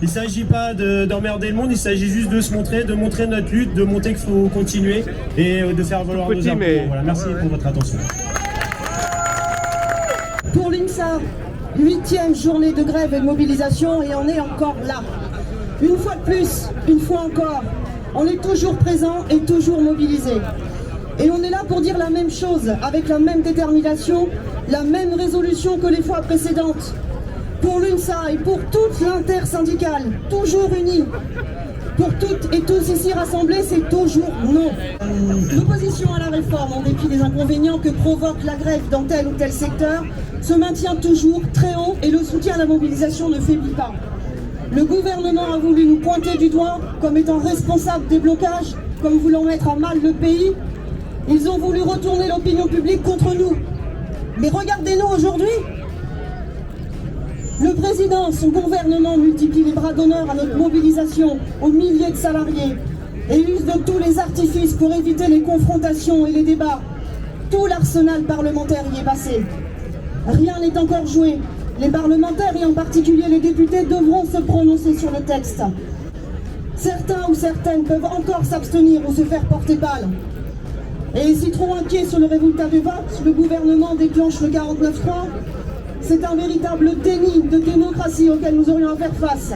Il ne s'agit pas d'emmerder le monde, il s'agit juste de se montrer, de montrer notre lutte, de montrer qu'il faut continuer et de faire valoir nos impôts. Voilà, merci pour votre attention. Pour l'UNSA, 8e journée de grève et de mobilisation, et on est encore là. Une fois de plus, une fois encore, on est toujours présent et toujours mobilisé. Et on est là pour dire la même chose, avec la même détermination, la même résolution que les fois précédentes. Pour l'UNSA et pour toute l'intersyndicale, toujours unie. Pour toutes et tous ici rassemblés, c'est toujours non. L'opposition à la réforme, en dépit des inconvénients que provoque la grève dans tel ou tel secteur, se maintient toujours très haut et le soutien à la mobilisation ne faiblit pas. Le gouvernement a voulu nous pointer du doigt comme étant responsable des blocages, comme voulant mettre à mal le pays. Ils ont voulu retourner l'opinion publique contre nous. Mais regardez-nous aujourd'hui. Le président, son gouvernement multiplie les bras d'honneur à notre mobilisation aux milliers de salariés et use de tous les artifices pour éviter les confrontations et les débats. Tout l'arsenal parlementaire y est passé. Rien n'est encore joué. Les parlementaires et en particulier les députés devront se prononcer sur le texte. Certains ou certaines peuvent encore s'abstenir ou se faire porter balle. Et si trop inquiet sur le résultat du vote, le gouvernement déclenche le 49.3. C'est un véritable déni de démocratie auquel nous aurions à faire face.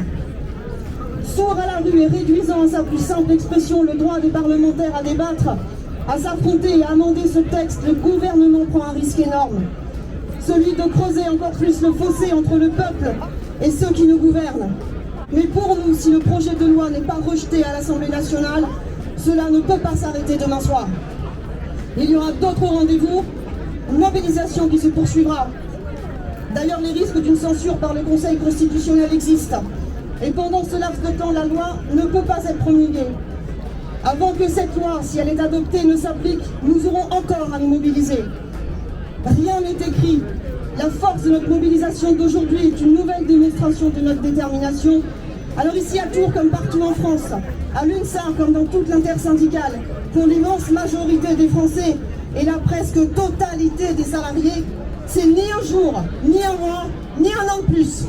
Sourd à la rue et réduisant à sa plus simple expression le droit des parlementaires à débattre, à s'affronter et à amender ce texte, le gouvernement prend un risque énorme. Celui de creuser encore plus le fossé entre le peuple et ceux qui nous gouvernent. Mais pour nous, si le projet de loi n'est pas rejeté à l'Assemblée nationale, cela ne peut pas s'arrêter demain soir. Il y aura d'autres rendez-vous, une mobilisation qui se poursuivra. D'ailleurs, les risques d'une censure par le Conseil constitutionnel existent. Et pendant ce laps de temps, la loi ne peut pas être promulguée. Avant que cette loi, si elle est adoptée, ne s'applique, nous aurons encore à nous mobiliser. Rien n'est écrit. La force de notre mobilisation d'aujourd'hui est une nouvelle démonstration de notre détermination. Alors ici à Tours, comme partout en France, à l'UNSA, comme dans toute l'intersyndicale, pour l'immense majorité des Français et la presque totalité des salariés, c'est ni un jour, ni un mois, ni un an de plus.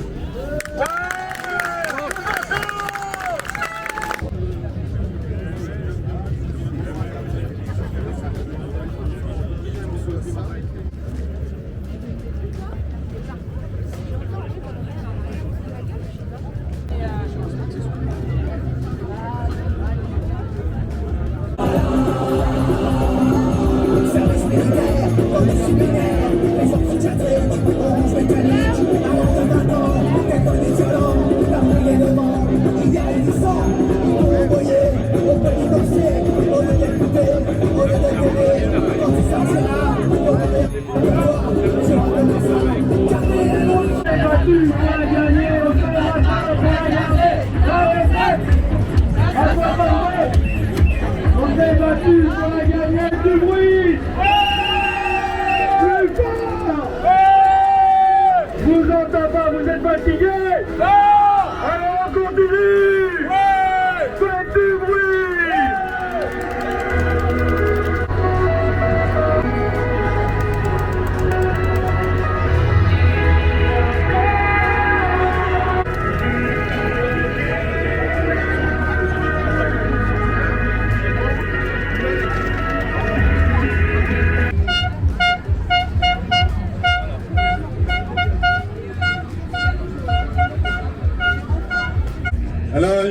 Vous êtes fatigués? Non! Alors on continue! Ouais! Faites du bruit! Alors,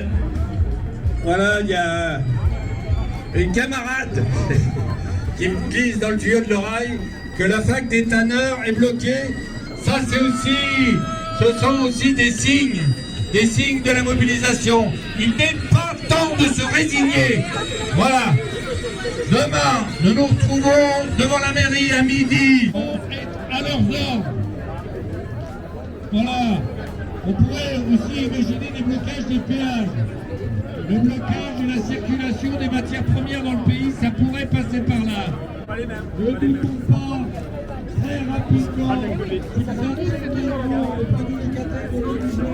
voilà, il y a une camarade qui me glisse dans le tuyau de l'oreille que la fac des tanneurs est bloquée. Ça, ce sont aussi des signes de la mobilisation. Il n'est pas temps de se résigner. Voilà. Demain, nous nous retrouvons devant la mairie à midi. On est à leurs ordres. Voilà. On pourrait aussi imaginer des blocages des péages. Le blocage de la circulation des matières premières dans le pays, ça pourrait passer par là. Ne doutons pas, très rapidement, qu'ils intègreront le planificateur de l'Élysée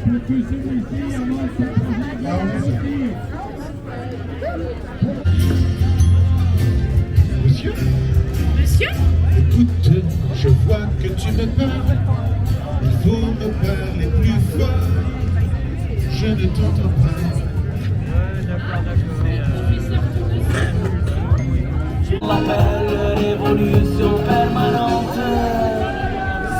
pour que celui-ci avance son projet de aboutir. Monsieur? Écoute, je vois que tu me parles. Il faut me parler de tonton Prince. On l'appelle révolution permanente.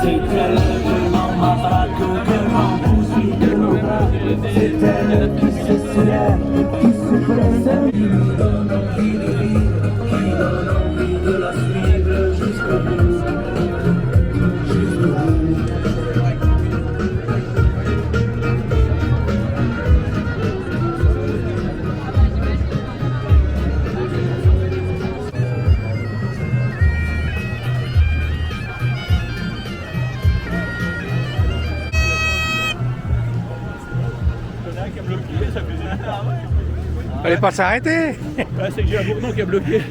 C'est elle que l'on m'abraque, que l'on poursuit de nos bras. C'est elle qui se soulève, qui se presse, qui nous donne envie de vivre, qui donne envie de la suivre jusqu'au bout. Jusqu'au bout. Fallait pas s'arrêter. C'est que j'ai un bourdon qui a bloqué.